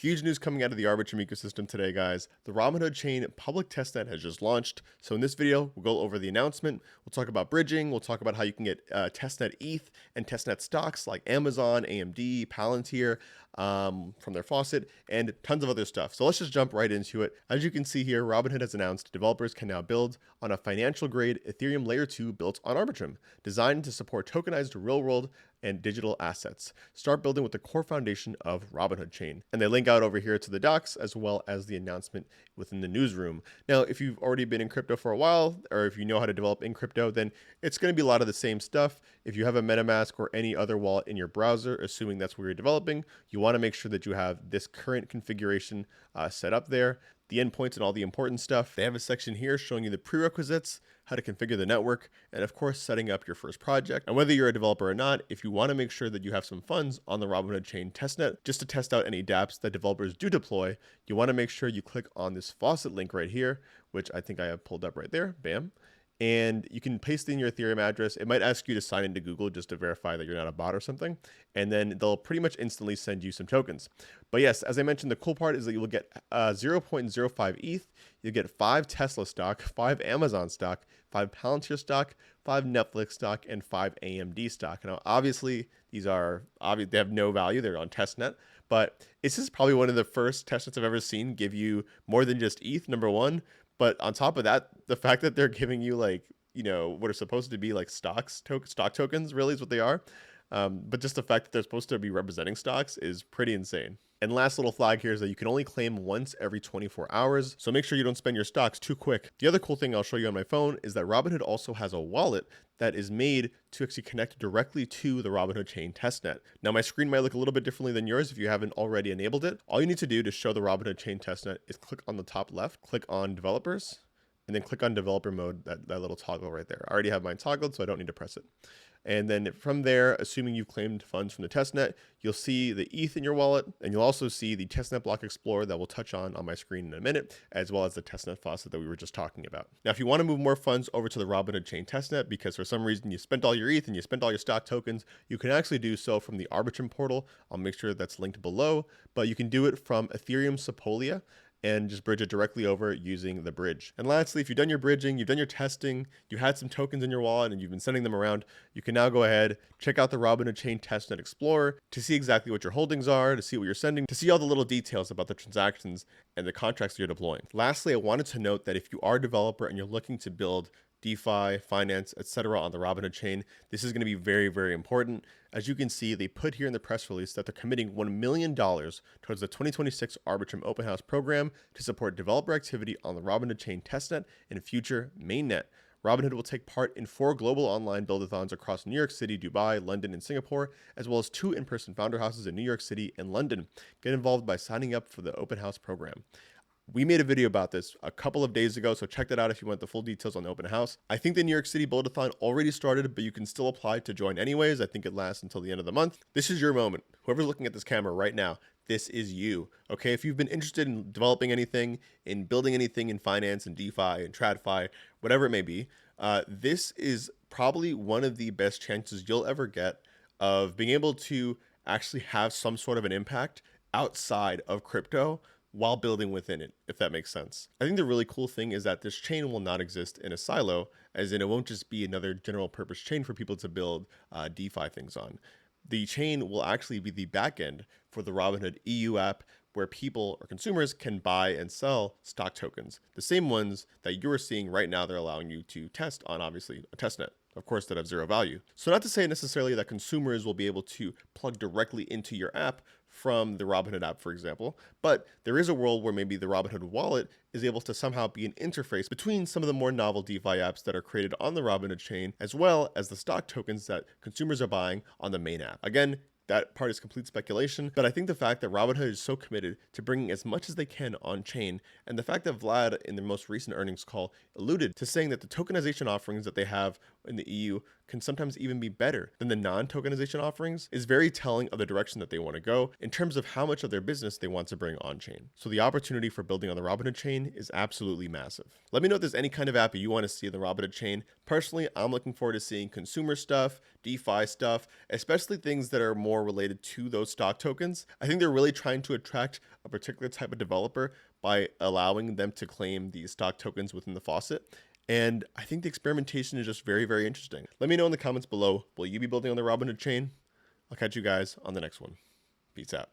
Huge news coming out of the Arbitrum ecosystem today, guys. The Robinhood Chain public testnet has just launched. So in this video, we'll go over the announcement. We'll talk about bridging. We'll talk about how you can get testnet ETH and testnet stocks like Amazon, AMD, Palantir from their faucet, and tons of other stuff. So let's just jump right into it. As you can see here, Robinhood has announced developers can now build on a financial grade Ethereum layer 2 built on Arbitrum, designed to support tokenized real-world and digital assets. Start building with the core foundation of Robinhood Chain. And they link out over here to the docs as well as the announcement within the newsroom. Now, if you've already been in crypto for a while, or if you know how to develop in crypto, then it's going to be a lot of the same stuff. If you have a MetaMask or any other wallet in your browser, assuming that's where you're developing, you want to make sure that you have this current configuration set up there, the endpoints and all the important stuff. They have a section here showing you the prerequisites, how to configure the network, and of course, setting up your first project. And whether you're a developer or not, if you want to make sure that you have some funds on the Robinhood Chain testnet, just to test out any dApps that developers do deploy, you want to make sure you click on this faucet link right here, which I think I have pulled up right there, bam. And you can paste in your Ethereum address. It might ask you to sign into Google just to verify that you're not a bot or something. And then they'll pretty much instantly send you some tokens. But yes, as I mentioned, the cool part is that you will get 0.05 ETH. You'll get 5 Tesla stock, 5 Amazon stock, 5 Palantir stock, 5 Netflix stock, and 5 AMD stock. Now, obviously, they have no value. They're on testnet. But this is probably one of the first testnets I've ever seen give you more than just ETH, number one. But on top of that, the fact that they're giving you what are supposed to be like stock tokens really is what they are. But just the fact that they're supposed to be representing stocks is pretty insane. And last little flag here is that you can only claim once every 24 hours. So make sure you don't spend your stocks too quick. The other cool thing I'll show you on my phone is that Robinhood also has a wallet that is made to actually connect directly to the Robinhood Chain testnet. Now my screen might look a little bit differently than yours if you haven't already enabled it. All you need to do to show the Robinhood Chain testnet is click on the top left, click on developers, and then click on developer mode, that little toggle right there. I already have mine toggled, so I don't need to press it. And then from there, assuming you've claimed funds from the testnet, you'll see the ETH in your wallet, and you'll also see the testnet block explorer that we'll touch on my screen in a minute, as well as the testnet faucet that we were just talking about. Now, if you want to move more funds over to the Robinhood Chain testnet because for some reason you spent all your ETH and you spent all your stock tokens, you can actually do so from the Arbitrum portal. I'll make sure that's linked below, but you can do it from Ethereum Sepolia and just bridge it directly over using the bridge. And lastly, if you've done your bridging, you've done your testing, you had some tokens in your wallet and you've been sending them around, you can now go ahead, check out the Robinhood Chain Testnet Explorer to see exactly what your holdings are, to see what you're sending, to see all the little details about the transactions and the contracts you're deploying. Lastly, I wanted to note that if you are a developer and you're looking to build DeFi, finance, etc. on the Robinhood chain, this is going to be very, very important. As you can see, they put here in the press release that they're committing $1 million towards the 2026 Arbitrum Open House program to support developer activity on the Robinhood Chain testnet and future mainnet. Robinhood will take part in 4 global online build-a-thons across New York City, Dubai, London, and Singapore, as well as 2 in-person founder houses in New York City and London. Get involved by signing up for the Open House program. We made a video about this a couple of days ago, so check that out if you want the full details on the open house. I think the New York City Build-a-thon already started, but you can still apply to join anyways. I think it lasts until the end of the month. This is your moment. Whoever's looking at this camera right now, this is you. Okay, if you've been interested in developing anything, in building anything in finance and DeFi and TradFi, whatever it may be, this is probably one of the best chances you'll ever get of being able to actually have some sort of an impact outside of crypto while building within it, if that makes sense. I think the really cool thing is that this chain will not exist in a silo, as in it won't just be another general purpose chain for people to build DeFi things on. The chain will actually be the backend for the Robinhood EU app, where people or consumers can buy and sell stock tokens, the same ones that you're seeing right now. They're allowing you to test on, obviously, a testnet, of course, that have zero value. So not to say necessarily that consumers will be able to plug directly into your app from the Robinhood app, for example, but there is a world where maybe the Robinhood Wallet is able to somehow be an interface between some of the more novel DeFi apps that are created on the Robinhood chain, as well as the stock tokens that consumers are buying on the main app. Again, that part is complete speculation, but I think the fact that Robinhood is so committed to bringing as much as they can on chain, and the fact that Vlad in the most recent earnings call alluded to saying that the tokenization offerings that they have in the EU can sometimes even be better than the non-tokenization offerings is very telling of the direction that they want to go in terms of how much of their business they want to bring on-chain. So the opportunity for building on the Robinhood chain is absolutely massive. Let me know if there's any kind of app you want to see in the Robinhood chain. Personally, I'm looking forward to seeing consumer stuff, DeFi stuff, especially things that are more related to those stock tokens. I think they're really trying to attract a particular type of developer by allowing them to claim these stock tokens within the faucet. And I think the experimentation is just very, very interesting. Let me know in the comments below, will you be building on the Robinhood chain? I'll catch you guys on the next one. Peace out.